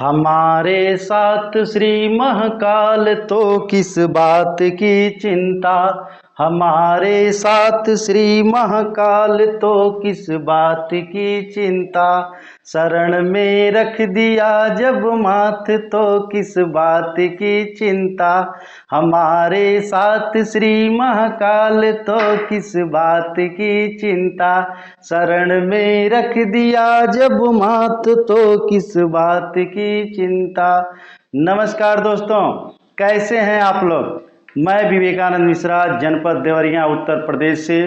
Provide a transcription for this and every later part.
हमारे साथ श्री महाकाल तो किस बात की चिंता। हमारे साथ श्री महाकाल तो किस बात की चिंता। शरण में रख दिया जब माथ तो किस बात की चिंता। हमारे साथ श्री महाकाल तो किस बात की चिंता। शरण में रख दिया जब माथ तो किस बात की चिंता। नमस्कार दोस्तों, कैसे हैं आप लोग। मैं विवेकानंद मिश्रा, जनपद देवरिया, उत्तर प्रदेश से।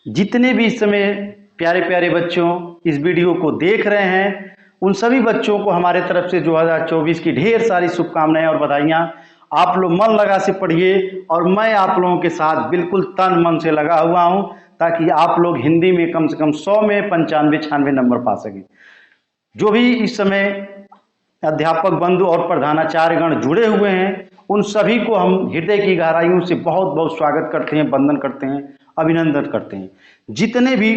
जितने भी इस समय प्यारे प्यारे बच्चों इस वीडियो को देख रहे हैं, उन सभी बच्चों को हमारे तरफ से 2024 की ढेर सारी शुभकामनाएं और बधाइयाँ। आप लोग मन लगा से पढ़िए और मैं आप लोगों के साथ बिल्कुल तन मन से लगा हुआ हूँ, ताकि आप लोग हिंदी में कम से कम 100 में 95-96 नंबर पा सकें। जो भी इस समय अध्यापक बंधु और प्रधानाचार्यगण जुड़े हुए हैं, उन सभी को हम हृदय की गहराइयों से बहुत बहुत स्वागत करते हैं, वंदन करते हैं, अभिनंदन करते हैं। जितने भी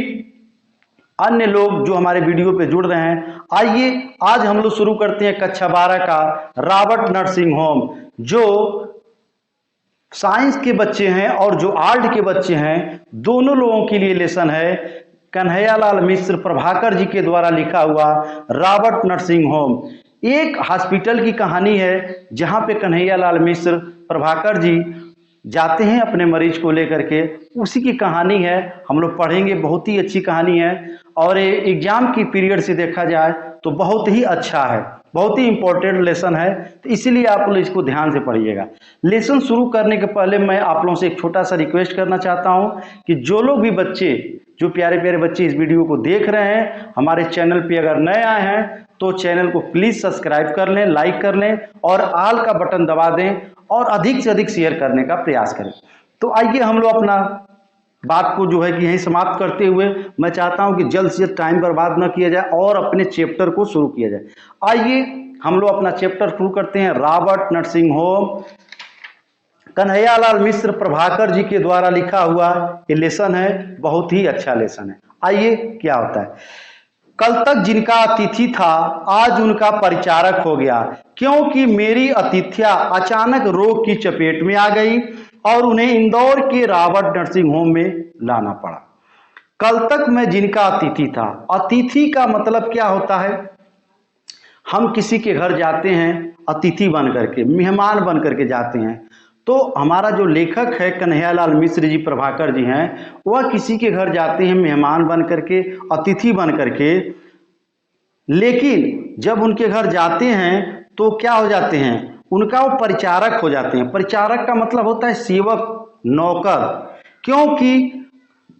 अन्य लोग जो हमारे वीडियो पे जुड़ रहे हैं, आइए आज हम लोग शुरू करते हैं कक्षा 12 का रॉबर्ट नर्सिंग होम। जो साइंस के बच्चे हैं और जो आर्ट के बच्चे हैं, दोनों लोगों के लिए लेसन है कन्हैयालाल मिश्र प्रभाकर जी के द्वारा लिखा हुआ रॉबर्ट नर्सिंग होम। एक हॉस्पिटल की कहानी है जहां पे कन्हैयालाल मिश्र प्रभाकर जी जाते हैं अपने मरीज को लेकर के, उसी की कहानी है। हम लोग पढ़ेंगे, बहुत ही अच्छी कहानी है और एग्जाम की पीरियड से देखा जाए तो बहुत ही अच्छा है, बहुत ही इंपॉर्टेंट लेसन है, तो इसीलिए आप लोग इसको ध्यान से पढ़िएगा। लेसन शुरू करने के पहले मैं आप लोगों से एक छोटा सा रिक्वेस्ट करना चाहता हूं कि जो लोग भी बच्चे, जो प्यारे प्यारे बच्चे इस वीडियो को देख रहे हैं, हमारे चैनल पे अगर नए आए हैं तो चैनल को प्लीज सब्सक्राइब कर लें, लाइक कर लें और ऑल का बटन दबा दें और अधिक से अधिक शेयर करने का प्रयास करें। तो आइए हम लोग अपना बात को जो है कि यहीं समाप्त करते हुए मैं चाहता हूं कि जल्द से जल्द टाइम बर्बाद न किया जाए और अपने चैप्टर को शुरू किया जाए। आइए हम लोग अपना चैप्टर शुरू करते हैं। Robert nursing home, Kanhaiyalal Mishra Prabhakar ji के द्वारा लिखा हुआ ये लेसन है, बहुत ही अच्छा लेसन है। आइए क्या होता है। कल तक जिनका अतिथि था आज उनका परिचारक हो गया, क्योंकि मेरी अतिथ्या अचानक रोग की चपेट में आ गई और उन्हें इंदौर के रॉबर्ट नर्सिंग होम में लाना पड़ा। कल तक मैं जिनका अतिथि था, अतिथि का मतलब क्या होता है। हम किसी के घर जाते हैं अतिथि बन करके, मेहमान बन करके जाते हैं। तो हमारा जो लेखक है कन्हैयालाल मिश्र जी प्रभाकर जी हैं, वह किसी के घर जाते हैं मेहमान बन करके, अतिथि बन करके। लेकिन जब उनके घर जाते हैं तो क्या हो जाते हैं, उनका वो परिचारक हो जाते हैं। परिचारक का मतलब होता है सेवक, नौकर। क्योंकि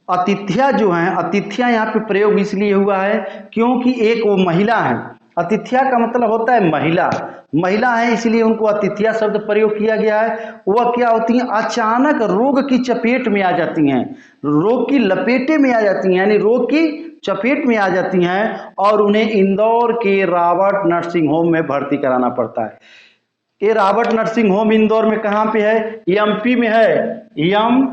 अतिथ्या जो है, अतिथ्या यहाँ पे प्रयोग इसलिए हुआ है क्योंकि एक वो महिला है। अतिथ्या का मतलब होता है महिला, महिला है इसलिए उनको अतिथ्या शब्द प्रयोग किया गया है। वह क्या होती हैं, अचानक रोग की चपेट में आ जाती हैं, रोग की लपेटे में आ जाती हैं, यानी रोग की चपेट में आ जाती हैं और उन्हें इंदौर के रॉबर्ट नर्सिंग होम में भर्ती कराना पड़ता है। ये रॉबर्ट नर्सिंग होम इंदौर में कहाँ पे है, एमपी में है, एम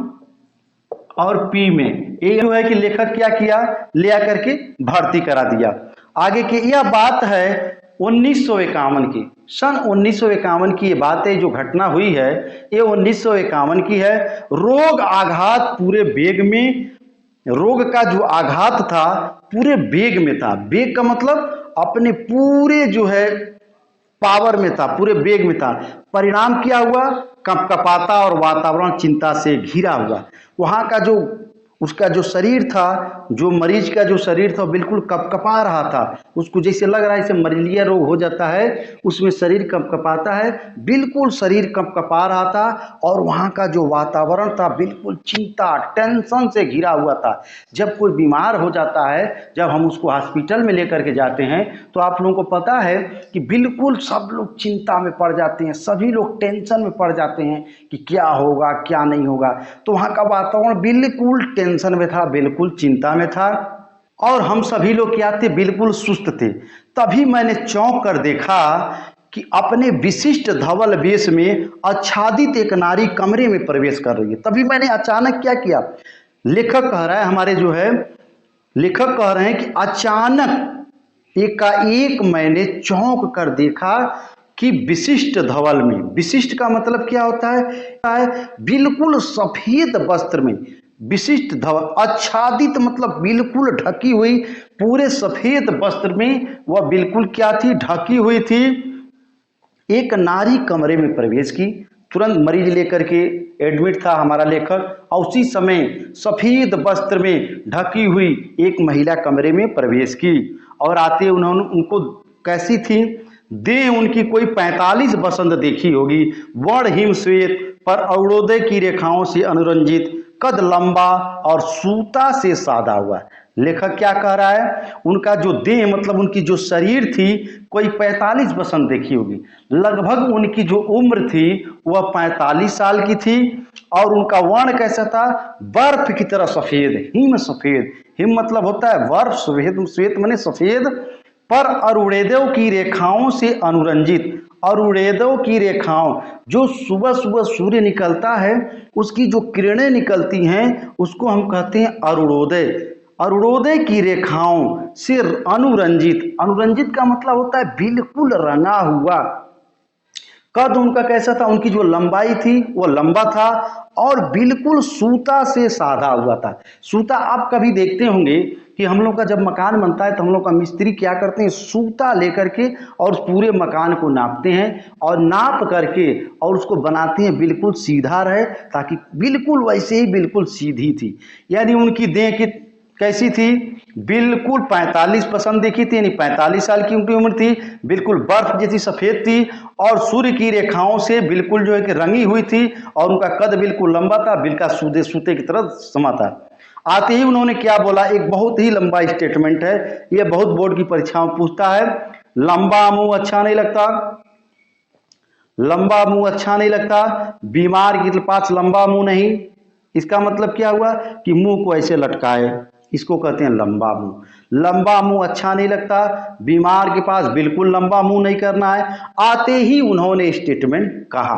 और पी में। ये जो है कि लेखक क्या किया, ले आकर के भर्ती करा दिया। आगे की यह बात है 1951 की, सन 1951 की ये बात है, जो घटना हुई है ये 1951 की है। रोग आघात पूरे बेग में, रोग का जो आघात था पूरे बेग में था। बेग का मतलब अपने पूरे जो है पावर में था, पूरे बेग में था। परिणाम क्या हुआ, कपकपाता और वातावरण चिंता से घिरा हुआ। वहां का जो उसका जो शरीर था, जो मरीज का जो शरीर था बिल्कुल कपकपा रहा था। उसको जैसे लग रहा है जैसे मलेरिया रोग हो जाता है, उसमें शरीर कपकपाता है, बिल्कुल शरीर कपकपा रहा था। और वहाँ का जो वातावरण था बिल्कुल चिंता, टेंशन से घिरा हुआ था। जब कोई बीमार हो जाता है, जब हम उसको हॉस्पिटल में लेकर के जाते हैं, तो आप लोगों को पता है कि बिल्कुल सब लोग चिंता में पड़ जाते हैं, सभी लोग टेंशन में पड़ जाते हैं कि क्या होगा क्या नहीं होगा। तो वहाँ का वातावरण बिल्कुल टेंशन में था, बिल्कुल चिंता में था और हम सभी लोग क्या थे, बिल्कुल सुस्त थे। तभी मैंने चौंक कर देखा कि अपने विशिष्ट धवल वेश में आच्छादित एक नारी कमरे में प्रवेश कर रही है। तभी मैंने अचानक क्या किया, लेखक कह रहा है, हमारे जो है लेखक कह रहे हैं कि अचानक एकाएक मैंने चौंक कर देखा कि विशिष्ट धवल में, विशिष्ट का मतलब क्या होता है बिल्कुल सफेद वस्त्र में, विशिष्ट धवल, आच्छादित मतलब बिल्कुल ढकी हुई, पूरे सफेद वस्त्र में वह बिल्कुल क्या थी, ढकी हुई थी। एक नारी कमरे में प्रवेश की, तुरंत मरीज लेकर के एडमिट था हमारा लेखक, और उसी समय सफेद वस्त्र में ढकी हुई एक महिला कमरे में प्रवेश की, और आते उन्होंने उनको कैसी थी, देह उनकी कोई 45 बसंत देखी होगी, वर्ण हिम श्वेत पर अरुणोदय की रेखाओं से अनुरंजित, कद लंबा और सूता से सादा हुआ। लेखक क्या कह रहा है, उनका जो देह मतलब उनकी जो शरीर थी कोई 45 बसंत देखी होगी, लगभग उनकी जो उम्र थी वह 45 साल की थी, और उनका वर्ण कैसा था, बर्फ की तरह सफेद, हिम सफेद, हिम मतलब होता है बर्फ, श्वेत श्वेत माने सफेद, पर अरुणोदय की रेखाओं से अनुरंजित, अरुणोदय की रेखाओं, जो सुबह सुबह सूर्य निकलता है उसकी जो किरणें निकलती हैं उसको हम कहते हैं अरुणोदय, अरुणोदय की रेखाओं से अनुरंजित, अनुरंजित का मतलब होता है बिल्कुल रंगा हुआ। कद उनका कैसा था, उनकी जो लंबाई थी वो लंबा था, और बिल्कुल सूता से साधा हुआ था। सूता आप कभी देखते होंगे कि हम लोग का जब मकान बनता है तो हम लोग का मिस्त्री क्या करते हैं, सूता लेकर के और पूरे मकान को नापते हैं, और नाप करके और उसको बनाते हैं बिल्कुल सीधा रहे, ताकि बिल्कुल वैसे ही बिल्कुल सीधी थी। यानी उनकी देह की कैसी थी, बिल्कुल 45 पसंद देखी थी, यानी 45 साल की उनकी उम्र थी, बिल्कुल बर्फ जैसी सफेद थी, और सूर्य की रेखाओं से बिल्कुल जो है कि रंगी हुई थी, और उनका कद बिल्कुल लंबा था, बिल्कुल सूदे सूते की तरह समा था। आते ही उन्होंने क्या बोला, एक बहुत ही लंबा स्टेटमेंट है, यह बहुत बोर्ड की परीक्षाओं में पूछता है, लंबा मुंह अच्छा नहीं लगता, लंबा मुंह अच्छा नहीं लगता, बीमार के पास लंबा मुंह नहीं, इसका मतलब क्या हुआ कि मुंह को ऐसे लटकाए, इसको कहते हैं लंबा मुंह, लंबा मुंह अच्छा नहीं लगता, बीमार के पास बिल्कुल लंबा मुंह नहीं करना है। आते ही उन्होंने स्टेटमेंट कहा।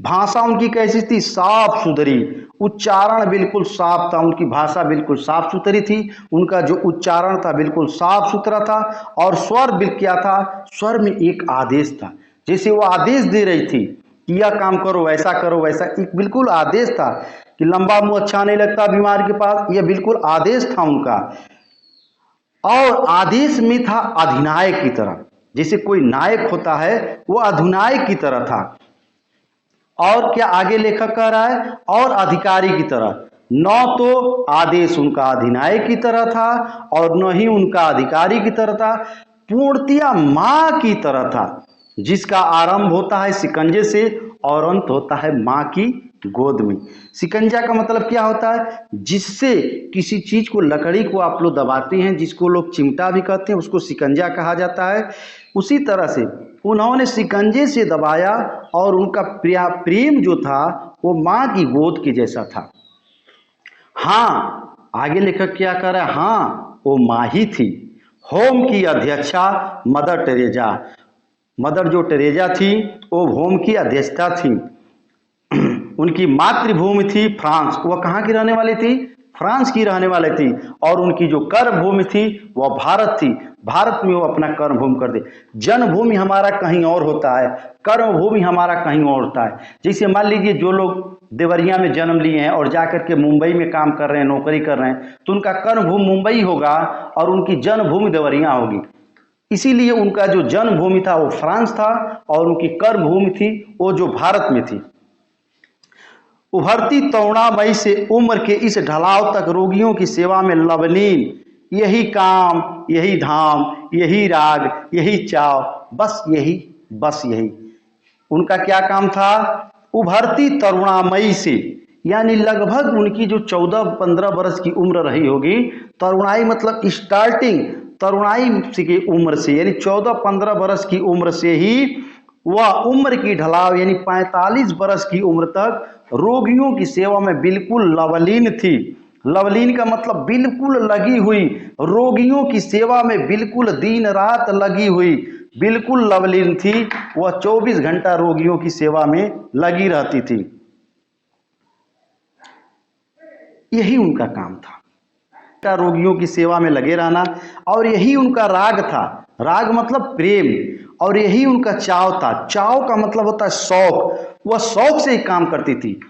भाषा उनकी कैसी थी, साफ सुथरी, उच्चारण बिल्कुल साफ था, उनकी भाषा बिल्कुल साफ सुथरी थी, उनका जो उच्चारण था बिल्कुल साफ सुथरा था, और स्वर भी क्या था, स्वर में एक आदेश था, जैसे वो आदेश दे रही थी कि यह काम करो, वैसा करो, वैसा, एक बिल्कुल आदेश था कि लंबा मुंह अच्छा नहीं लगता बीमार के पास, यह बिल्कुल आदेश था उनका। और आदेश में था अधिनायक की तरह, जैसे कोई नायक होता है वो अधिनायक की तरह था। और क्या आगे लेखक कह रहा है, और अधिकारी की तरह, न तो आदेश उनका अधिनायक की तरह था और न ही उनका अधिकारी की तरह था, पूर्णतया मां की तरह था, जिसका आरंभ होता है शिकंजे से और अंत होता है मां की गोद में। शिकंजा का मतलब क्या होता है, जिससे किसी चीज को, लकड़ी को आप लोग दबाते हैं, जिसको लोग चिमटा भी कहते हैं, उसको शिकंजा कहा जाता है। उसी तरह से उन्होंने शिकंजे से दबाया, और उनका प्रेम जो था वो मां की गोद के जैसा था। हाँ, आगे लेखक क्या कर रहा है, हाँ वो मां ही थी। होम की अध्यक्षा मदर टेरेजा, मदर जो टेरेजा थी वो होम की अध्यक्षता थी। उनकी मातृभूमि थी फ्रांस, वह कहाँ की रहने वाली थी, फ्रांस की रहने वाली थी, और उनकी जो कर्म भूमि थी वह भारत थी, भारत में वो अपना कर्म भूमि कर दे। जन्मभूमि हमारा कहीं और होता है, कर्म भूमि हमारा कहीं और होता है। जैसे मान लीजिए जो लोग देवरिया में जन्म लिए हैं और जाकर के मुंबई में काम कर रहे हैं, नौकरी कर रहे हैं, तो उनका कर्म भूमि मुंबई होगा और उनकी जन्मभूमि देवरिया होगी। इसीलिए उनका जो जन्मभूमि था वो फ्रांस था, और उनकी कर्म भूमि थी वो जो भारत में थी। उभरती तरुणामयी से उम्र के इस ढलाव तक रोगियों की सेवा में लवलीन, यही काम, यही धाम, यही राग, यही चाव, बस यही, बस यही उनका क्या काम था। उभरती तरुणामयी से, यानी लगभग उनकी जो 14-15 वर्ष की उम्र रही होगी, तरुणाई मतलब स्टार्टिंग तरुणाई की उम्र से, यानी 14-15 वर्ष की उम्र से ही वह उम्र की ढलाव यानी 45 वर्ष की उम्र तक रोगियों की सेवा में बिल्कुल लवलीन थी। लवलीन का मतलब बिल्कुल लगी हुई, रोगियों की सेवा में बिल्कुल दिन रात लगी हुई, बिल्कुल लवलीन थी। वह 24 घंटा रोगियों की सेवा में लगी रहती थी, यही उनका काम था। का रोगियों की सेवा में लगे रहना, और यही उनका राग था। राग मतलब प्रेम, और यही उनका चाव था। चाव का मतलब होता है शौक। वह शौक से ही काम करती थी।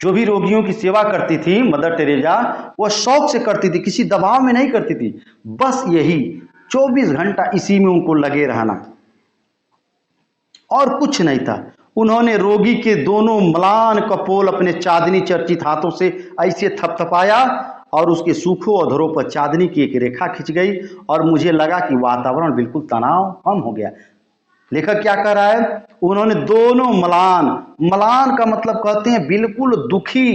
जो भी रोगियों की सेवा करती थी मदर टेरेजा, वह शौक से करती थी, किसी दबाव में नहीं करती थी। बस यही 24 घंटा इसी में उनको लगे रहना, और कुछ नहीं था। उन्होंने रोगी के दोनों म्लान कपोल अपने चांदनी चर्चित हाथों से ऐसे थपथपाया, और उसके सूखों अधरों पर चांदनी की एक रेखा खिंच गई, और मुझे लगा कि वातावरण बिल्कुल तनाव कम हो गया। लेखक क्या कर रहा है, उन्होंने दोनों म्लान, म्लान का मतलब कहते हैं बिल्कुल दुखी,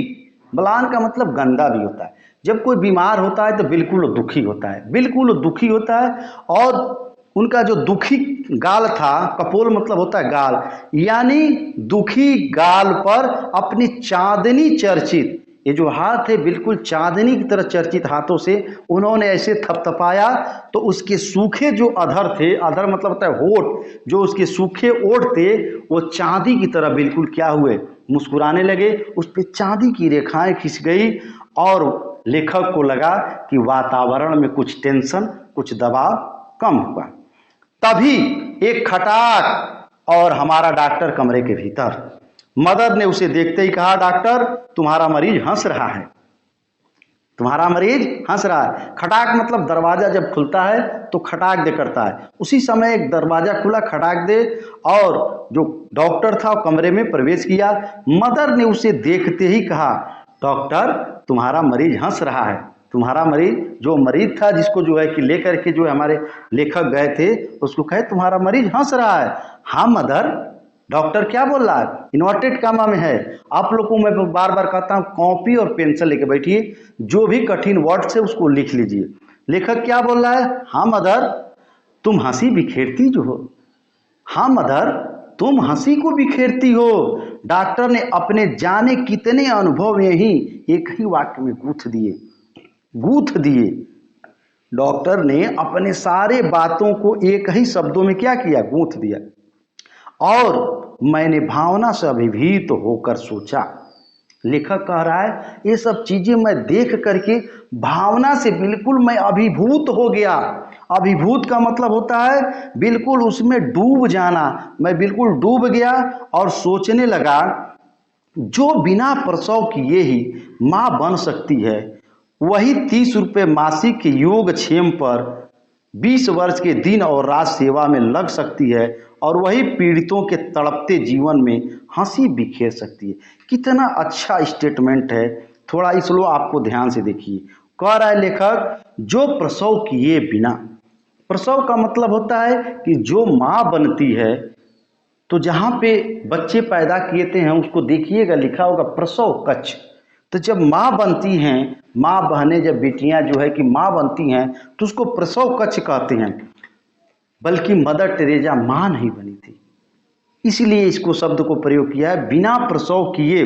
म्लान का मतलब गंदा भी होता है। जब कोई बीमार होता है तो बिल्कुल दुखी होता है, बिल्कुल दुखी होता है। और उनका जो दुखी गाल था, कपोल मतलब होता है गाल, यानी दुखी गाल पर अपनी चांदनी चर्चित, ये जो हाथ है बिल्कुल चांदनी की तरह चर्चित हाथों से उन्होंने ऐसे थपथपाया, तो उसके सूखे जो अधर थे, अधर मतलब होता है होठ, जो उसके सूखे ओठ थे वो चांदी की तरह बिल्कुल क्या हुए, मुस्कुराने लगे। उस पर चांदी की रेखाएं खिंच गई, और लेखक को लगा कि वातावरण में कुछ टेंशन, कुछ दबाव कम हुआ। तभी एक खटाक, और हमारा डॉक्टर कमरे के भीतर। मदर ने उसे देखते ही कहा, डॉक्टर तुम्हारा मरीज हंस रहा है, तुम्हारा मरीज हंस रहा है। खटाक मतलब दरवाजा जब खुलता है तो खटाक दे करता है। उसी समय एक दरवाजा खुला, खटाक दे, और जो डॉक्टर था वो कमरे में प्रवेश किया। मदर ने उसे देखते ही कहा, डॉक्टर तुम्हारा मरीज हंस रहा है, तुम्हारा मरीज, जो मरीज था जिसको जो है कि लेकर के जो हमारे लेखक गए थे, उसको कहे तुम्हारा मरीज हंस रहा है। हाँ मदर, डॉक्टर क्या बोल रहा है, इन्वर्टेड कामा में है। आप लोग को मैं बार बार कहता हूँ कॉपी और पेंसिल लेके बैठिए, जो भी कठिन वर्ड से उसको लिख लीजिए। लेखक क्या बोल रहा है, हाँ मदर तुम हंसी बिखेरती जो हो, हाँ मदर तुम हंसी को बिखेरती हो। डॉक्टर ने अपने जाने कितने अनुभव यही एक ही वाक्य में गूंथ दिए। डॉक्टर ने अपने सारे बातों को एक ही शब्दों में क्या किया, गूंथ दिया। और मैंने भावना से अभिभूत होकर सोचा। लेखक कह रहा है ये सब चीजें मैं देख करके भावना से बिल्कुल मैं अभिभूत हो गया। अभिभूत का मतलब होता है बिल्कुल उसमें डूब जाना। मैं बिल्कुल डूब गया और सोचने लगा, जो बिना प्रसव किए ही माँ बन सकती है, वही 30 रुपये मासिक के योगक्षेम पर 20 वर्ष के दिन और रात सेवा में लग सकती है, और वही पीड़ितों के तड़पते जीवन में हंसी बिखेर सकती है। कितना अच्छा स्टेटमेंट है, थोड़ा इस लो आपको ध्यान से देखिए। कह रहा है लेखक, जो प्रसव किए बिना, प्रसव का मतलब होता है कि जो माँ बनती है, तो जहाँ पे बच्चे पैदा किए थे हैं उसको देखिएगा लिखा होगा प्रसव कक्ष। तो जब माँ बनती हैं, माँ बहनें जब बेटियां जो है कि माँ बनती हैं तो उसको प्रसव कक्ष कहते हैं। बल्कि मदर टेरेजा माँ नहीं बनी थी, इसलिए इसको शब्द को प्रयोग किया है। बिना प्रसव किए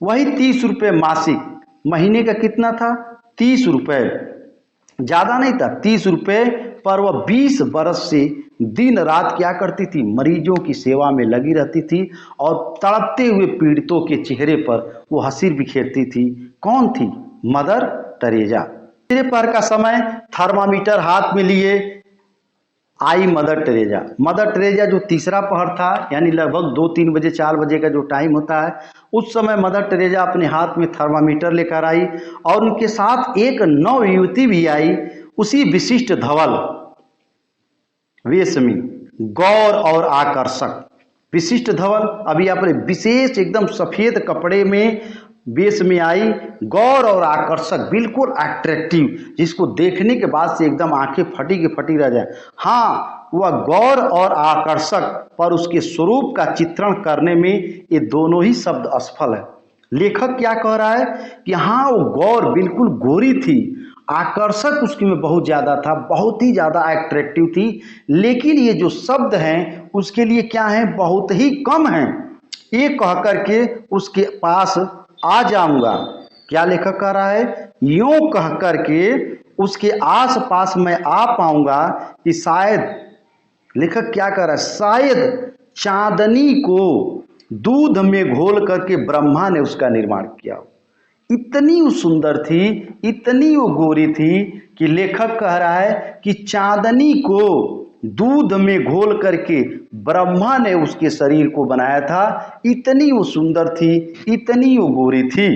वही 30 रुपये मासिक, महीने का कितना था, 30 रुपये, ज़्यादा नहीं था, 30 रुपये पर वह 20 बरस से दिन रात क्या करती थी, मरीजों की सेवा में लगी रहती थी, और तड़पते हुए पीड़ितों के चेहरे पर वो हंसी बिखेरती थी। कौन थी, मदर टेरेजा। तीसरे पहर का समय, थर्मामीटर हाथ में लिए आई मदर टेरेजा। मदर टेरेजा जो तीसरा पहर था, यानी लगभग 2-3 बजे 4 बजे का जो टाइम होता है, उस समय मदर टेरेजा अपने हाथ में थर्मामीटर लेकर आई, और उनके साथ एक नव युवती भी आई, उसी विशिष्ट धवल वेश में, गौर और आकर्षक। विशिष्ट धवल, अभी आपने विशेष एकदम सफेद कपड़े में वेश में आई, गौर और आकर्षक, बिल्कुल अट्रैक्टिव, जिसको देखने के बाद से एकदम आंखें फटी की फटी रह जाए। हाँ, वह गौर और आकर्षक, पर उसके स्वरूप का चित्रण करने में ये दोनों ही शब्द असफल है। लेखक क्या कह रहा है कि हाँ वो गौर बिल्कुल गोरी थी, आकर्षक उसकी में बहुत ज़्यादा था, बहुत ही ज़्यादा अट्रैक्टिव थी, लेकिन ये जो शब्द हैं उसके लिए क्या है, बहुत ही कम हैं। ये कह करके उसके पास आ जाऊंगा। क्या लेखक कह रहा है, यूं कह करके उसके आस पास मैं आ पाऊंगा कि शायद, लेखक क्या कह रहा है, शायद चांदनी को दूध में घोल करके ब्रह्मा ने उसका निर्माण किया हो। इतनी वो सुंदर थी, इतनी वो गोरी थी कि लेखक कह रहा है कि चांदनी को दूध में घोल करके ब्रह्मा ने उसके शरीर को बनाया था। इतनी वो सुंदर थी, इतनी वो गोरी थी।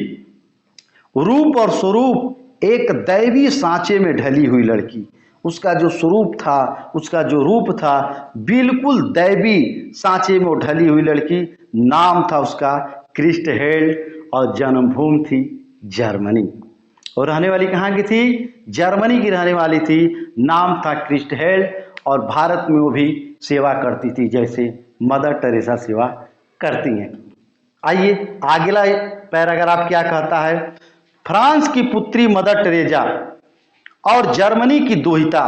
रूप और स्वरूप एक दैवी सांचे में ढली हुई लड़की। उसका जो स्वरूप था, उसका जो रूप था, बिल्कुल दैवी सांचे में ढली हुई लड़की। नाम था उसका क्रिस्टहेल्ड और जन्मभूमि थी जर्मनी। और रहने वाली कहाँ की थी? जर्मनी की रहने वाली थी। नाम था क्रिस्टहेल्ड और भारत में वो भी सेवा करती थी जैसे मदर टेरेसा सेवा करती हैं। आइए अगला पैराग्राफ क्या कहता है। फ्रांस की पुत्री मदर टेरेसा और जर्मनी की दोहिता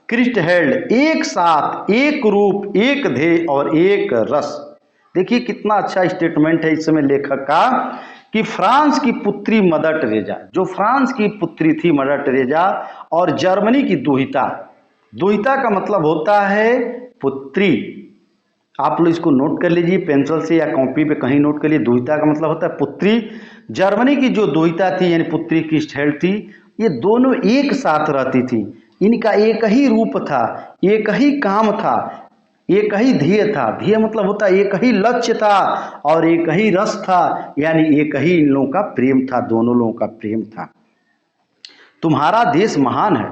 क्रिस्टहेल्ड एक साथ, एक रूप, एक ध्येय और एक रस। देखिए कितना अच्छा स्टेटमेंट है इस समय लेखक का कि फ्रांस की पुत्री मदर टेरेसा, जो फ्रांस की पुत्री थी मदर टेरेसा, और जर्मनी की दोहिता। दोहिता का मतलब होता है पुत्री। आप लोग इसको नोट कर लीजिए पेंसिल से या कॉपी पे कहीं नोट कर लीजिए। दोहिता का मतलब होता है पुत्री। जर्मनी की जो दोहिता थी यानी पुत्री क्रिस्टहेल्ड थी, ये दोनों एक साथ रहती थी। इनका एक ही रूप था, एक ही काम था, एक ही ध्येय था। ध्येय मतलब होता है एक ही लक्ष्य था और एक ही रस था, यानी एक ही इन लोगों का प्रेम था, दोनों लोगों का प्रेम था। तुम्हारा देश महान है।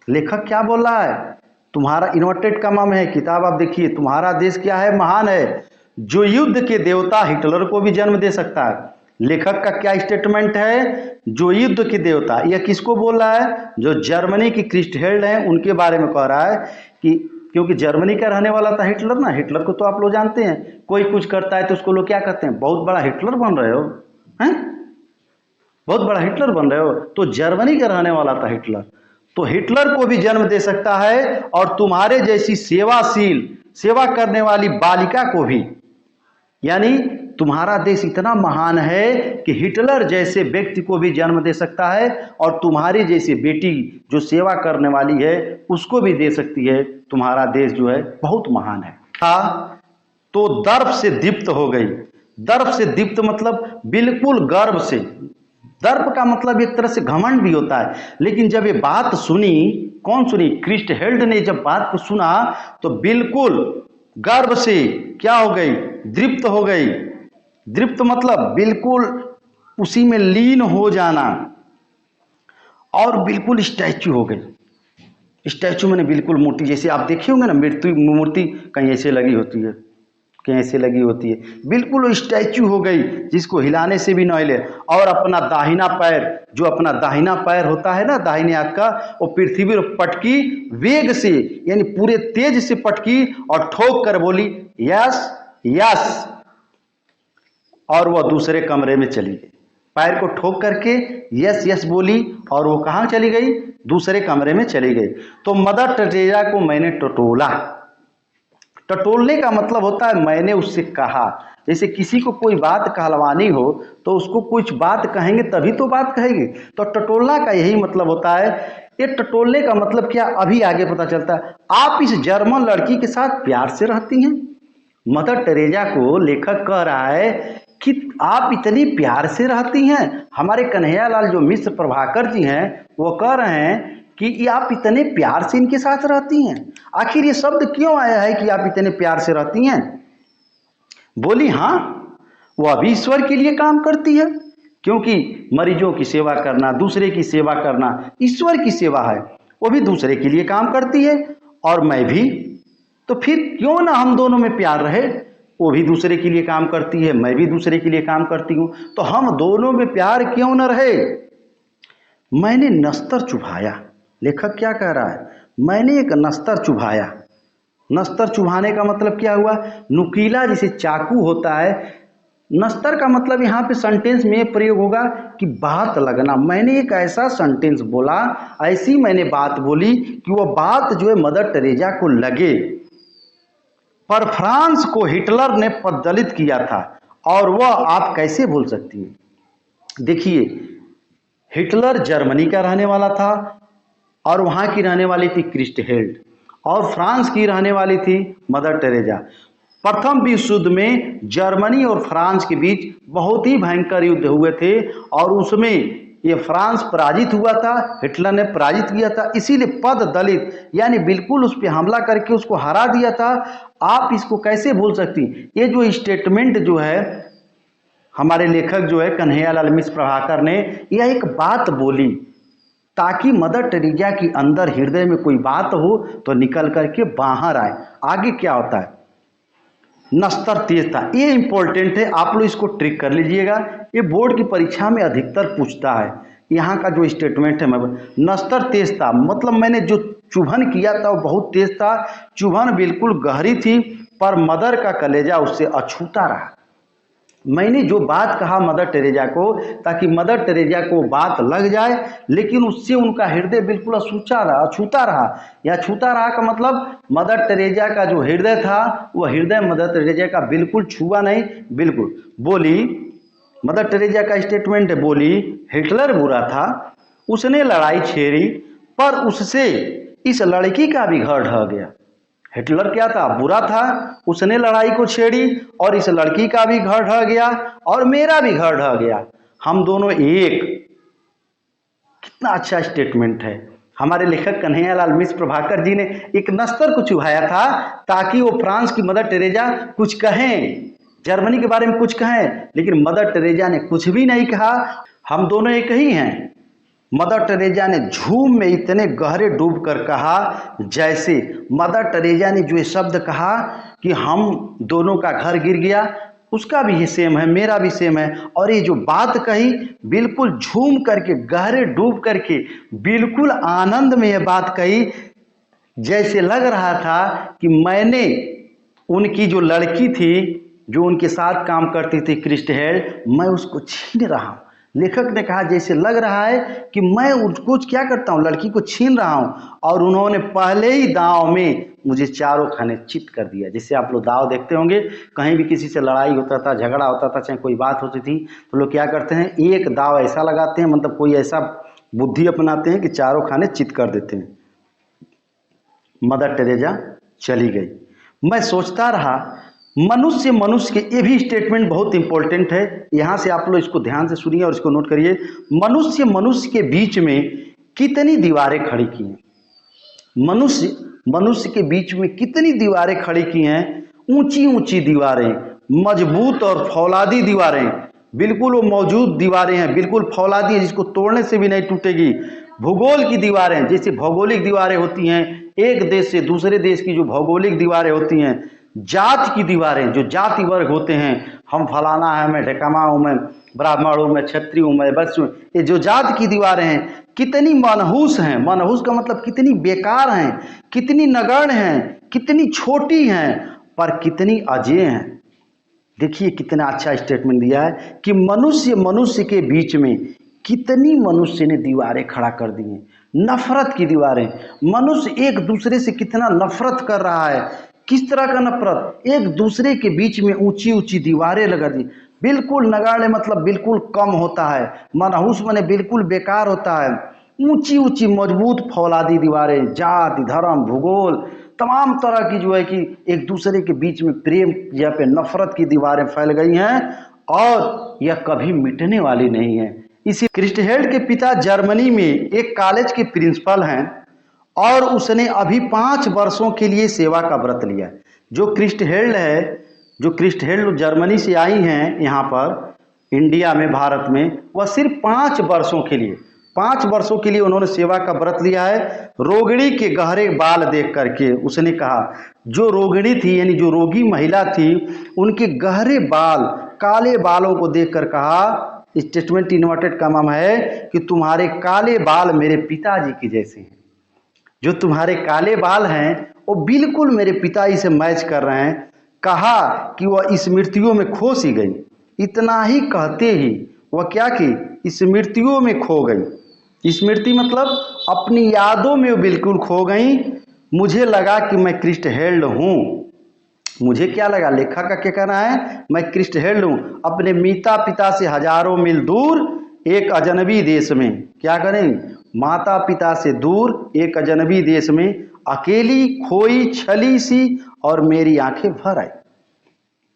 लेखक क्या बोल रहा है? तुम्हारा इन्वर्टेड कॉमा में है, किताब आप देखिए। तुम्हारा देश क्या है? महान है, जो युद्ध के देवता हिटलर को भी जन्म दे सकता है। लेखक का क्या स्टेटमेंट है? जो युद्ध के देवता, यह किसको बोल रहा है? जो जर्मनी की क्रिस्टहेल्ड हैं उनके बारे में कह रहा है कि क्योंकि जर्मनी का रहने वाला था हिटलर ना। हिटलर को तो आप लोग जानते हैं, कोई कुछ करता है तो उसको लोग क्या कहते हैं? बहुत बड़ा हिटलर बन रहे हो, हैं? बहुत बड़ा हिटलर बन रहे हो। तो जर्मनी का रहने वाला था हिटलर, तो हिटलर को भी जन्म दे सकता है और तुम्हारे जैसी सेवाशील, सेवा करने वाली बालिका को भी। यानी तुम्हारा देश इतना महान है कि हिटलर जैसे व्यक्ति को भी जन्म दे सकता है और तुम्हारी जैसी बेटी जो सेवा करने वाली है उसको भी दे सकती है। तुम्हारा देश जो है बहुत महान है। तो दर्प से दीप्त हो गई। दर्प से दीप्त मतलब बिल्कुल गर्व से। दर्प का मतलब एक तरह से घमंड भी होता है, लेकिन जब ये बात सुनी, कौन सुनी? क्रिस्टहेल्ड ने जब बात को सुना तो बिल्कुल गर्व से क्या हो गई? दीप्त हो गई। दीप्त मतलब बिल्कुल उसी में लीन हो जाना और बिल्कुल स्टैचू हो गई। स्टैचू मैंने बिल्कुल मूर्ति जैसे आप देखे होंगे ना, मृत्यु मूर्ति कहीं ऐसे लगी होती है, कहीं ऐसे लगी होती है, बिल्कुल स्टैचू हो गई जिसको हिलाने से भी न हिले। और अपना दाहिना पैर, जो अपना दाहिना पैर होता है ना दाहिने हाथ का, वो पृथ्वी पर पटकी वेग से, यानी पूरे तेज से पटकी और ठोक कर बोली यस यस, और वह दूसरे कमरे में चली गई। पैर को ठोक करके यस यस बोली और वो कहाँ चली गई? दूसरे कमरे में चली गई। तो मदर टेरेसा को मैंने टटोला। टटोलने का मतलब होता है मैंने उससे कहा। जैसे किसी को कोई बात कहलवानी हो तो उसको कुछ बात कहेंगे तभी तो बात कहेगी। तो टटोलना का यही मतलब होता है। ये टटोलने का मतलब क्या, अभी आगे पता चलता है। आप इस जर्मन लड़की के साथ प्यार से रहती हैं। मदर टेरेसा को लेखक कह रहा है कि आप इतनी प्यार से रहती हैं। हमारे कन्हैयालाल जो मिश्र प्रभाकर जी हैं वो कह रहे हैं कि आप इतने प्यार से इनके साथ रहती हैं। आखिर ये शब्द क्यों आया है कि आप इतने प्यार से रहती हैं? बोली हाँ, वो अभी ईश्वर के लिए काम करती है, क्योंकि मरीजों की सेवा करना, दूसरे की सेवा करना ईश्वर की सेवा है। वो भी दूसरे के लिए काम करती है और मैं भी, तो फिर क्यों ना हम दोनों में प्यार रहे। वो भी दूसरे के लिए काम करती है, मैं भी दूसरे के लिए काम करती हूँ, तो हम दोनों में प्यार क्यों न रहे। मैंने नस्तर चुभाया। लेखक क्या कह रहा है? मैंने एक नस्तर चुभाया। नस्तर चुभाने का मतलब क्या हुआ? नुकीला जैसे चाकू होता है। नस्तर का मतलब यहाँ पे सेंटेंस में प्रयोग होगा कि बात लगना। मैंने एक ऐसा सेंटेंस बोला, ऐसी मैंने बात बोली कि वो बात जो है मदर टेरेसा को लगे। पर फ्रांस को हिटलर ने पददलित किया था और वह आप कैसे भूल सकती हैं? देखिए, हिटलर जर्मनी का रहने वाला था और वहाँ की रहने वाली थी क्रिस्टहेल्ड, और फ्रांस की रहने वाली थी मदर टेरेसा। प्रथम विश्व युद्ध में जर्मनी और फ्रांस के बीच बहुत ही भयंकर युद्ध हुए थे और उसमें ये फ्रांस पराजित हुआ था, हिटलर ने पराजित किया था, इसीलिए पद दलित यानी बिल्कुल उस पर हमला करके उसको हरा दिया था। आप इसको कैसे भूल सकती? ये जो स्टेटमेंट जो है हमारे लेखक जो है कन्हैयालाल मिश्र प्रभाकर ने यह एक बात बोली ताकि मदर टेरेसा की अंदर हृदय में कोई बात हो तो निकल करके बाहर आए। आगे क्या होता है? नस्तर तेज था, ये इंपॉर्टेंट है, आप लोग इसको ट्रिक कर लीजिएगा। ये बोर्ड की परीक्षा में अधिकतर पूछता है। यहाँ का जो स्टेटमेंट है, मैं नस्तर तेज था मतलब मैंने जो चुभन किया था वो बहुत तेज था। चुभन बिल्कुल गहरी थी पर मदर का कलेजा उससे अछूता रहा। मैंने जो बात कहा मदर टेरेसा को ताकि मदर टेरेसा को बात लग जाए, लेकिन उससे उनका हृदय बिल्कुल अछूता रहा। या छूता रहा का मतलब मदर टेरेसा का जो हृदय था वह हृदय मदर टेरेसा का बिल्कुल छुआ नहीं। बिल्कुल बोली, मदर टेरेसा का स्टेटमेंट है, बोली हिटलर बुरा था, उसने लड़ाई छेड़ी पर उससे इस लड़की का भी घर ढह गया। हिटलर क्या था? बुरा था, उसने लड़ाई को छेड़ी और इस लड़की का भी घर ढह गया और मेरा भी घर ढह गया, हम दोनों एक। कितना अच्छा स्टेटमेंट है। हमारे लेखक कन्हैयालाल मिश्र प्रभाकर जी ने एक नस्तर को चुभाया था ताकि वो फ्रांस की मदर टेरेसा कुछ कहें, जर्मनी के बारे में कुछ कहें, लेकिन मदर टेरेसा ने कुछ भी नहीं कहा। हम दोनों एक ही हैं। मदर टेरेसा ने झूम में इतने गहरे डूब कर कहा, जैसे मदर टेरेसा ने जो ये शब्द कहा कि हम दोनों का घर गिर गया, उसका भी ये सेम है, मेरा भी सेम है। और ये जो बात कही बिल्कुल झूम करके गहरे डूब करके बिल्कुल आनंद में ये बात कही, जैसे लग रहा था कि मैंने उनकी जो लड़की थी जो उनके साथ काम करती थी क्रिस्टहेल, मैं उसको छीन रहा हूँ। लेखक ने कहा जैसे लग रहा है कि मैं उसको क्या करता हूँ, लड़की को छीन रहा हूँ और उन्होंने पहले ही दांव में मुझे चारों खाने चित कर दिया। जैसे आप लोग दांव देखते होंगे, कहीं भी किसी से लड़ाई होता था, झगड़ा होता था, चाहे कोई बात होती थी तो लोग क्या करते हैं, एक दांव ऐसा लगाते हैं, मतलब कोई ऐसा बुद्धि अपनाते हैं कि चारों खाने चित कर देते हैं। मदर टेरेसा चली गई। मैं सोचता रहा मनुष्य के, ये भी स्टेटमेंट बहुत इंपॉर्टेंट है, यहाँ से आप लोग इसको ध्यान से सुनिए और इसको नोट करिए। मनुष्य के बीच में कितनी दीवारें खड़ी की हैं, मनुष्य के बीच में कितनी दीवारें खड़ी की हैं, ऊंची ऊंची दीवारें, मजबूत और फौलादी दीवारें, बिल्कुल वो मौजूद दीवारें हैं, बिल्कुल फौलादी है, जिसको तोड़ने से भी नहीं टूटेगी। भूगोल की दीवारें, जैसे भौगोलिक दीवारें होती हैं, एक देश से दूसरे देश की जो भौगोलिक दीवारें होती हैं। जात की दीवारें, जो जाति वर्ग होते हैं, हम फलाना है, मैं ढकामा हूँ, मैं ब्राह्मण हूँ, मैं क्षत्रिय हूँ, मैं वैश्य हूँ, ये जो जात की दीवारें हैं कितनी मनहूस हैं। मनहूस का मतलब कितनी बेकार हैं, कितनी नगण्य हैं, कितनी छोटी हैं, पर कितनी अजेय हैं। देखिए कितना अच्छा स्टेटमेंट दिया है कि मनुष्य के बीच में कितनी मनुष्य ने दीवारें खड़ा कर दी हैं। नफरत की दीवारें, मनुष्य एक दूसरे से कितना नफरत कर रहा है। किस तरह का नफरत? एक दूसरे के बीच में ऊंची ऊंची दीवारें लगा दी। बिल्कुल नगाड़े मतलब बिल्कुल कम होता है, मनहूस माने बिल्कुल बेकार होता है। ऊंची ऊंची मजबूत फौलादी दीवारें, जाति धर्म भूगोल तमाम तरह की जो है कि एक दूसरे के बीच में प्रेम या पे नफरत की दीवारें फैल गई हैं और यह कभी मिटने वाली नहीं है। इसी क्रिस्टहेल्ड के पिता जर्मनी में एक कॉलेज के प्रिंसिपल हैं और उसने अभी 5 वर्षों के लिए सेवा का व्रत लिया। जो क्रिस्टहेल्ड है, जो क्रिस्टहेल्ड जर्मनी से आई हैं यहाँ पर इंडिया में, भारत में, वह सिर्फ 5 वर्षों के लिए, 5 वर्षों के लिए उन्होंने सेवा का व्रत लिया है। रोगिणी के गहरे बाल देख करके उसने कहा, जो रोगिणी थी यानी जो रोगी महिला थी, उनके गहरे बाल, काले बालों को देखकर कहा, स्टेटमेंट इन्वर्टेड का नाम है कि तुम्हारे काले बाल मेरे पिताजी के जैसे हैं। जो तुम्हारे काले बाल हैं वो बिल्कुल मेरे पिताजी से मैच कर रहे हैं। कहा कि वह स्मृतियों में खो सी गई। इतना ही कहते ही वह क्या की, स्मृतियों में खो गई। स्मृति मतलब अपनी यादों में वो बिल्कुल खो गई। मुझे लगा कि मैं क्रिस्टहेल्ड हूँ। मुझे क्या लगा, लेखक का क्या कहना है, मैं क्रिस्टहेल्ड हूँ, अपने माता पिता से हजारों मील दूर एक अजनबी देश में, क्या करें, माता पिता से दूर एक अजनबी देश में, अकेली खोई छली सी और मेरी आंखें भर आई।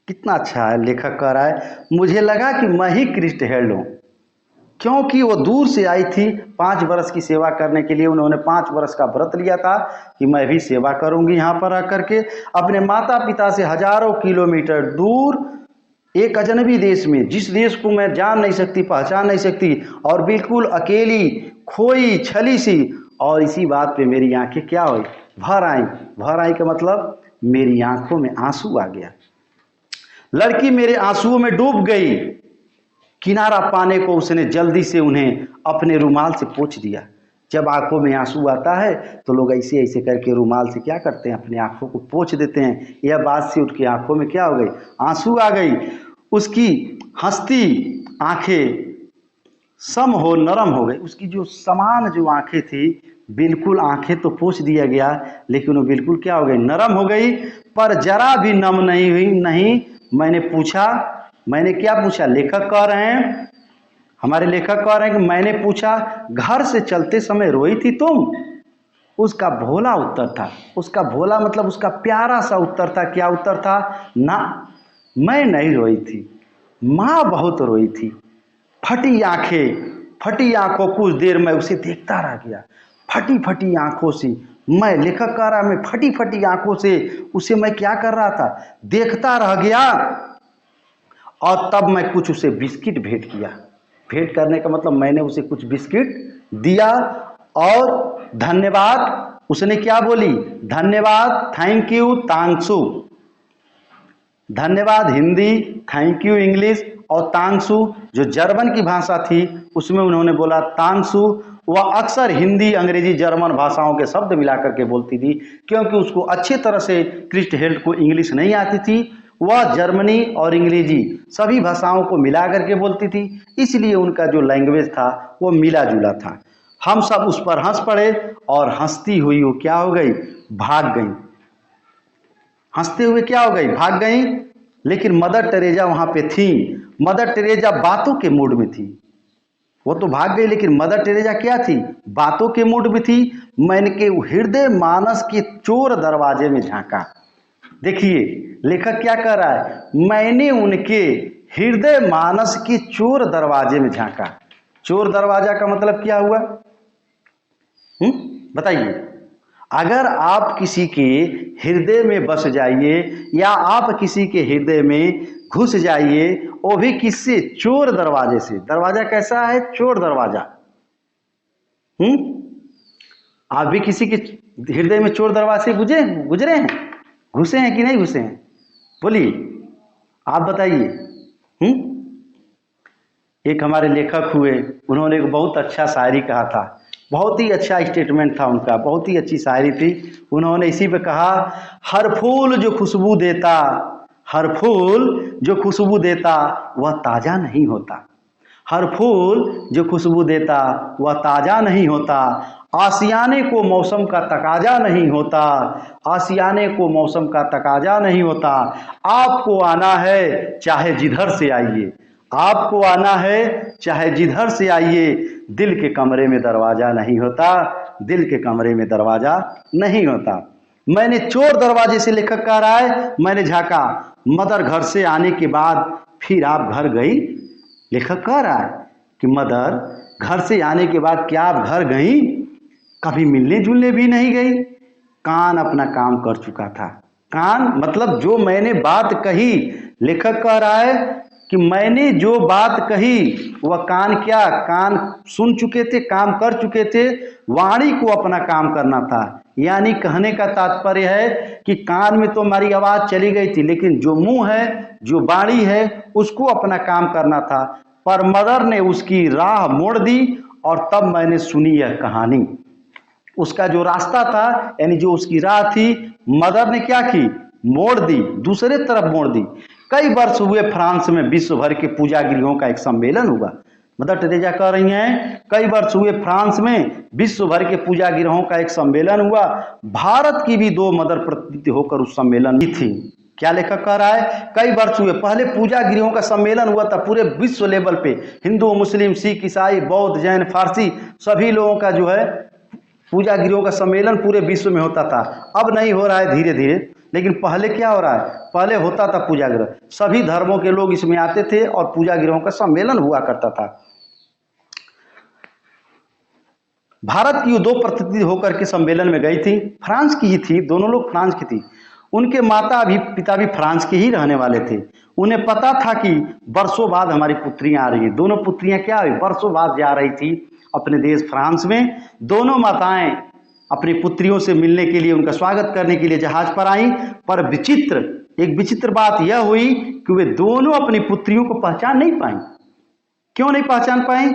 कितना अच्छा है। लेखक कह रहा है मुझे लगा कि मैं ही क्रिस्ट हेल्ड हूँ, क्योंकि वो दूर से आई थी 5 वर्ष की सेवा करने के लिए। उन्होंने 5 वर्ष का व्रत लिया था कि मैं भी सेवा करूंगी यहाँ पर आकर के। अपने माता पिता से हजारों किलोमीटर दूर एक अजनबी देश में, जिस देश को मैं जान नहीं सकती, पहचान नहीं सकती, और बिल्कुल अकेली, खोई, छली सी, और इसी बात पे मेरी आंखें क्या हुई, भर आई। भर आई का मतलब मेरी आंखों में आंसू आ गया। लड़की मेरे आंसुओं में डूब गई। किनारा पाने को उसने जल्दी से उन्हें अपने रुमाल से पोंछ दिया। जब आंखों में आंसू आता है तो लोग ऐसे ऐसे करके रुमाल से क्या करते हैं, अपनी आंखों को पोंछ देते हैं। यह बात से उसकी आंखों में क्या हो गई, आंसू आ गई। उसकी हंसती आंखें सम हो नरम हो गई। उसकी जो समान जो आंखें थी, बिल्कुल आंखें तो पोंछ दिया गया, लेकिन वो बिल्कुल क्या हो गई, नरम हो गई, पर जरा भी नम नहीं हुई। नहीं, मैंने पूछा, मैंने क्या पूछा, लेखक कह रहे हैं, हमारे लेखक कह रहे हैं कि मैंने पूछा घर से चलते समय रोई थी तुम? उसका भोला उत्तर था, उसका भोला मतलब उसका प्यारा सा उत्तर था। क्या उत्तर था, ना मैं नहीं रोई थी, माँ बहुत रोई थी। फटी आंखें, फटी आंखों, कुछ देर मैं उसे देखता रह गया, फटी फटी आंखों से। मैं, लेखक कह रहा, मैं फटी फटी आंखों से उसे मैं क्या कर रहा था, देखता रह गया। और तब मैं कुछ उसे बिस्किट भेंट किया। भेंट करने का मतलब मैंने उसे कुछ बिस्किट दिया और धन्यवाद, उसने क्या बोली, धन्यवाद, थैंक यू, तांगसू। धन्यवाद हिंदी, थैंक यू इंग्लिश, और तांगसू जो जर्मन की भाषा थी उसमें उन्होंने बोला तांगसू। वह अक्सर हिंदी, अंग्रेजी, जर्मन भाषाओं के शब्द मिलाकर के बोलती थी, क्योंकि उसको अच्छी तरह से क्रिस्ट हेल्ड को इंग्लिश नहीं आती थी। वह जर्मनी और अंग्रेजी सभी भाषाओं को मिला करके बोलती थी, इसलिए उनका जो लैंग्वेज था वो मिला जुला था। हम सब उस पर हंस पड़े और हंसती हुई वो क्या हो गई, भाग गई। हंसते हुए क्या हो गई, भाग गई। लेकिन मदर टेरेजा वहां पे थी। मदर टेरेजा बातों के मूड में थी। वो तो भाग गई, लेकिन मदर टेरेजा क्या थी, बातों के मूड में थी। मैंने के हृदय मानस के चोर दरवाजे में झांका। देखिए लेखक क्या कर रहा है, मैंने उनके हृदय मानस के चोर दरवाजे में झांका। चोर दरवाजा का मतलब क्या हुआ, बताइए। अगर आप किसी के हृदय में बस जाइए या आप किसी के हृदय में घुस जाइए, वो भी किससे, चोर दरवाजे से। दरवाजा कैसा है, चोर दरवाजा। आप भी किसी के हृदय में चोर दरवाजे गुजरे हैं, घुसे हैं कि नहीं घुसे हैं, बोलिए, आप बताइए। एक हमारे लेखक हुए, उन्होंने एक बहुत अच्छा शायरी कहा था, बहुत ही अच्छा स्टेटमेंट था उनका, बहुत ही अच्छी शायरी थी। उन्होंने इसी पे कहा, हर फूल जो खुशबू देता, हर फूल जो खुशबू देता वह ताजा नहीं होता। हर फूल जो खुशबू देता वह ताजा नहीं होता। आशियाने को मौसम का तकाजा नहीं होता। आशियाने को मौसम का तकाजा नहीं होता। आपको आना है चाहे जिधर से आइए, आपको आना है चाहे जिधर से आइए। दिल के कमरे में दरवाजा नहीं होता, दिल के कमरे में दरवाजा नहीं होता। मैंने चोर दरवाजे से, लेखक कह रहा है, मैंने झांका। मदर घर से आने के बाद फिर आप घर गई, लेखक कह रहा है कि मदर घर से आने के बाद क्या आप घर गई, कभी मिलने जुलने भी नहीं गई। कान अपना काम कर चुका था। कान मतलब जो मैंने बात कही, लेखक कह रहा है कि मैंने जो बात कही वह कान क्या, कान सुन चुके थे, काम कर चुके थे। वाणी को अपना काम करना था, यानी कहने का तात्पर्य है कि कान में तो हमारी आवाज चली गई थी, लेकिन जो मुंह है, जो वाणी है, उसको अपना काम करना था। पर मदर ने उसकी राह मोड़ दी और तब मैंने सुनी यह कहानी। उसका जो रास्ता था, यानी जो उसकी राह थी, मदर ने क्या की, मोड़ दी, दूसरे तरफ मोड़ दी। कई वर्ष हुए फ्रांस में विश्व भर के पूजा गृहों का एक सम्मेलन हुआ। मदर टेरेजा कह रही हैं, कई वर्ष हुए फ्रांस में विश्व भर के पूजा गृहों का एक सम्मेलन हुआ। भारत की भी 2 मदर प्रतिनिधि होकर उस सम्मेलन में थी। क्या लेखक कह रहा है, कई वर्ष हुए, पहले पूजा गृहों का सम्मेलन हुआ था पूरे विश्व लेवल पे, हिंदू, मुस्लिम, सिख, ईसाई, बौद्ध, जैन, फारसी, सभी लोगों का जो है पूजा गृहों का सम्मेलन पूरे विश्व में होता था। अब नहीं हो रहा है, धीरे धीरे लेकिन पहले क्या हो रहा है, पहले होता था पूजा गृह, सभी धर्मों के लोग इसमें आते थे और पूजा गृहों का सम्मेलन हुआ करता था। भारत की दो प्रतिनिधि होकर के सम्मेलन में गई थी, फ्रांस की ही थी, दोनों लोग फ्रांस की थी। उनके माता भी पिता भी फ्रांस के ही रहने वाले थे। उन्हें पता था कि वर्षों बाद हमारी पुत्रियां आ रही हैं। दोनों पुत्रियां क्या हुई, वर्षों बाद जा रही थी अपने देश फ्रांस में। दोनों माताएं अपनी पुत्रियों से मिलने के लिए, उनका स्वागत करने के लिए जहाज पर आई। पर एक विचित्र बात यह हुई कि वे दोनों अपनी पुत्रियों को पहचान नहीं पाई। क्यों नहीं पहचान पाई?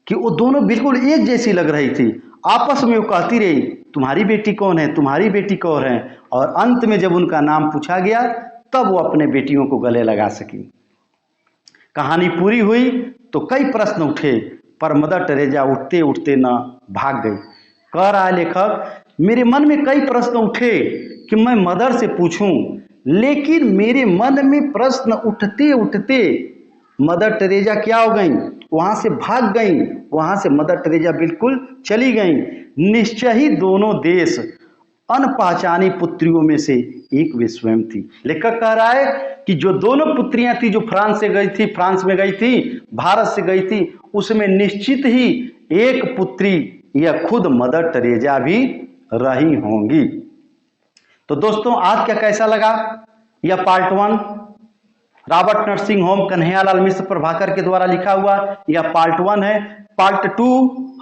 कि वो दोनों बिल्कुल एक जैसी लग रही थी। आपस में वो कहती रही, तुम्हारी बेटी कौन है, तुम्हारी बेटी कौन है। और अंत में जब उनका नाम पूछा गया तब वो अपने बेटियों को गले लगा सकी। कहानी पूरी हुई तो कई प्रश्न उठे, पर मदर टेरेसा उठते उठते न भाग गई। कह रहा है लेखक, मेरे मन में कई प्रश्न उठे कि मैं मदर से पूछूं, लेकिन मेरे मन में प्रश्न उठते उठते मदर टेरेसा क्या हो गई, वहां से भाग गई। वहां से मदर टेरेसा बिल्कुल चली गई। निश्चय ही दोनों देश अनपहचानी पुत्रियों में से एक वे स्वयं थी। लेखक कह रहा है कि जो दोनों पुत्रियां थी जो फ्रांस में गई थी, भारत से गई थी, उसमें निश्चित ही एक पुत्री यह खुद मदर टेरेसा भी रही होंगी। तो दोस्तों, आज क्या कैसा लगा यह part 1 Robert nursing home Kanhaiyalal Mishra Prabhakar के द्वारा लिखा हुआ यह पार्ट 1 है। पार्ट 2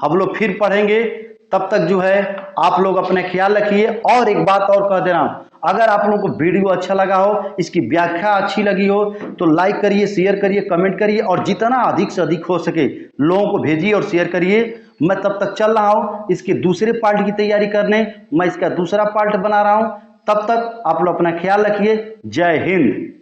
हम लोग फिर पढ़ेंगे। तब तक जो है आप लोग अपना ख्याल रखिए। और एक बात और कह दे रहा हूं, अगर आप लोगों को वीडियो अच्छा लगा हो, इसकी व्याख्या अच्छी लगी हो, तो लाइक करिए, शेयर करिए, कमेंट करिए और जितना अधिक से अधिक हो सके लोगों को भेजिए और शेयर करिए। मैं तब तक चल रहा हूं इसके दूसरे पार्ट की तैयारी करने, मैं इसका दूसरा पार्ट बना रहा हूं। तब तक आप लोग अपना ख्याल रखिए। जय हिंद।